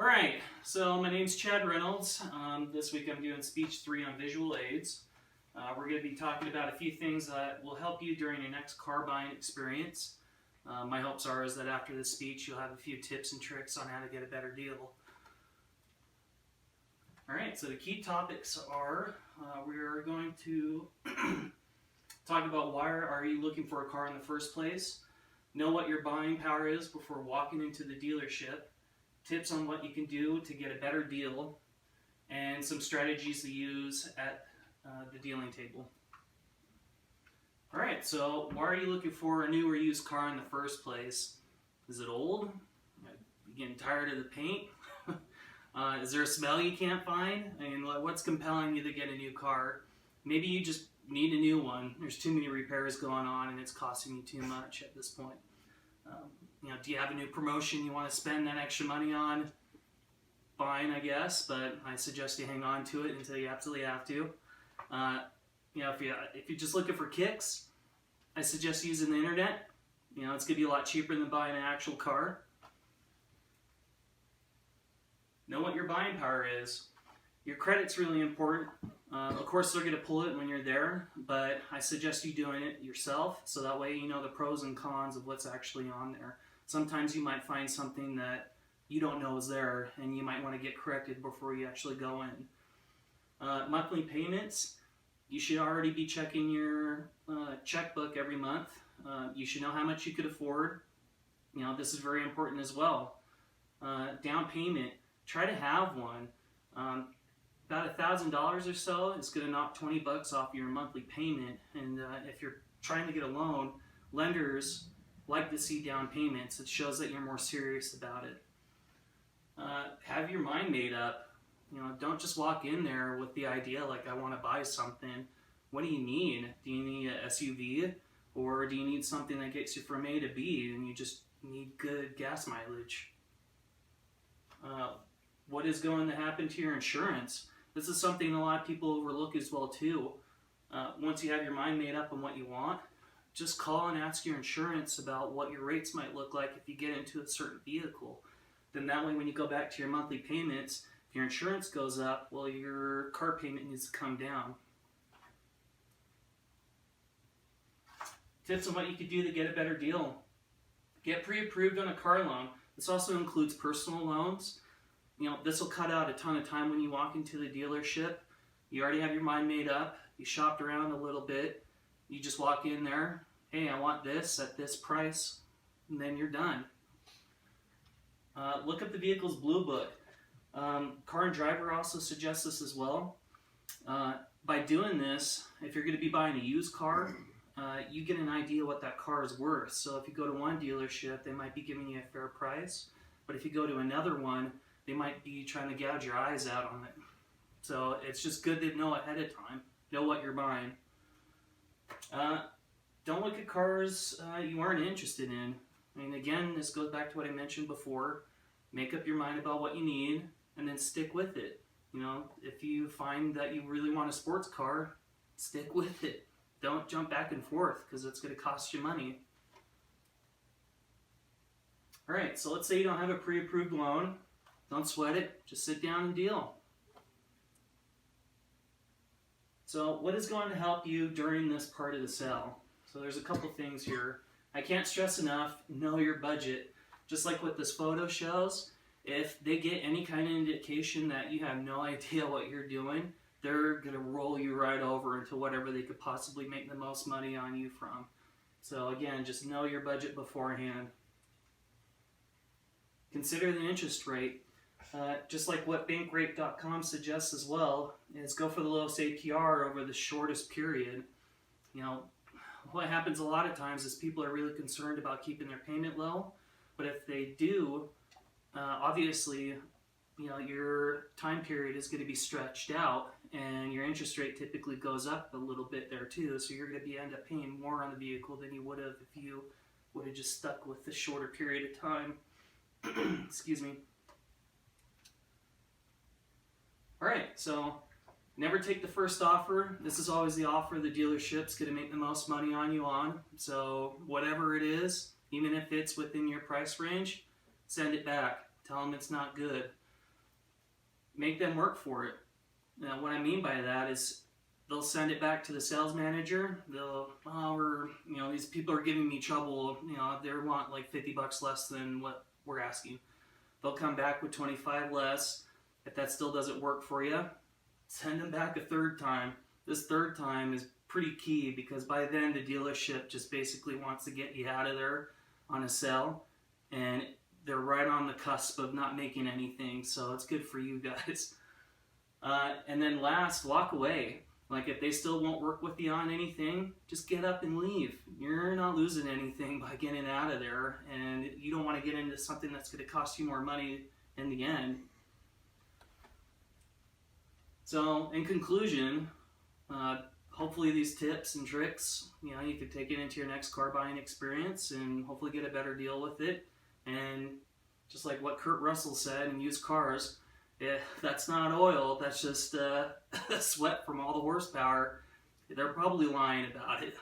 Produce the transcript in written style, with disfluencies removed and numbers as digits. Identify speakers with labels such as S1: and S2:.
S1: Alright, so my name's Chad Reynolds. This week I'm doing speech 3 on visual aids. We're going to be talking about a few things that will help you during your next car buying experience. My hopes are is that after this speech you'll have a few tips and tricks on how to get a better deal. Alright, so the key topics are, we're going to talk about why are you looking for a car in the first place, know what your buying power is before walking into the dealership, tips on what you can do to get a better deal, and some strategies to use at the dealing table. Alright, so why are you looking for a new or used car in the first place? Is it old? You getting tired of the paint? Is there a smell you can't find? I mean, what's compelling you to get a new car? Maybe you just need a new one. There's too many repairs going on and it's costing you too much at this point. Do you have a new promotion you want to spend that extra money on? Fine, I guess, but I suggest you hang on to it until you absolutely have to. If you're just looking for kicks, I suggest using the internet. It's going to be a lot cheaper than buying an actual car. Know what your buying power is. Your credit's really important. Of course, they're going to pull it when you're there, but I suggest you doing it yourself, so that way you know the pros and cons of what's actually on there. Sometimes you might find something that you don't know is there, and you might want to get corrected before you actually go in. Monthly payments, you should already be checking your checkbook every month. You should know how much you could afford. This is very important as well. Down payment, try to have one. About $1,000 or so is going to knock 20 bucks off your monthly payment, and if you're trying to get a loan, lenders like to see down payments. It shows that you're more serious about it. Have your mind made up. Don't just walk in there with the idea like I want to buy something. What do you need? Do you need a SUV, or do you need something that gets you from A to B and you just need good gas mileage? What is going to happen to your insurance? This is something a lot of people overlook as well too. Once you have your mind made up on what you want, just call and ask your insurance about what your rates might look like if you get into a certain vehicle. Then that way when you go back to your monthly payments, if your insurance goes up, well, your car payment needs to come down. Tips on what you could do to get a better deal. Get pre-approved on a car loan. This also includes personal loans. This will cut out a ton of time when you walk into the dealership. You already have your mind made up. You shopped around a little bit. You just walk in there. Hey, I want this at this price. And then you're done. Look up the vehicle's blue book. Car and Driver also suggests this as well. By doing this, if you're going to be buying a used car, you get an idea what that car is worth. So if you go to one dealership, they might be giving you a fair price. But if you go to another one, they might be trying to gouge your eyes out on it. So it's just good to know ahead of time. Know what you're buying. Don't look at cars you aren't interested in. I mean, again, this goes back to what I mentioned before. Make up your mind about what you need and then stick with it. If you find that you really want a sports car, stick with it. Don't jump back and forth because it's going to cost you money. Alright, so let's say you don't have a pre-approved loan. Don't sweat it. Just sit down and deal. So what is going to help you during this part of the sale? So there's a couple things here. I can't stress enough, know your budget. Just like what this photo shows, if they get any kind of indication that you have no idea what you're doing, they're going to roll you right over into whatever they could possibly make the most money on you from. So again, just know your budget beforehand. Consider the interest rate. Just like what bankrate.com suggests as well, is go for the lowest APR over the shortest period. What happens a lot of times is people are really concerned about keeping their payment low, but if they do, obviously, your time period is going to be stretched out, and your interest rate typically goes up a little bit there too, so you're going to end up paying more on the vehicle than you would have if you would have just stuck with the shorter period of time. Excuse me. Alright, so never take the first offer. This is always the offer the dealership's going to make the most money on you on. So whatever it is, even if it's within your price range, send it back. Tell them it's not good. make them work for it. Now, what I mean by that is they'll send it back to the sales manager. They'll, these people are giving me trouble. They want like $50 less than what we're asking. They'll come back with 25 less. If that still doesn't work for you, send them back a third time. This third time is pretty key because by then the dealership just basically wants to get you out of there on a sale, and they're right on the cusp of not making anything, so it's good for you guys. And then last, walk away. Like if they still won't work with you on anything, just get up and leave. You're not losing anything by getting out of there, and you don't want to get into something that's going to cost you more money in the end. So in conclusion, hopefully these tips and tricks, you could take it into your next car buying experience and hopefully get a better deal with it. And just like what Kurt Russell said in used cars, that's not oil, that's just sweat from all the horsepower. They're probably lying about it.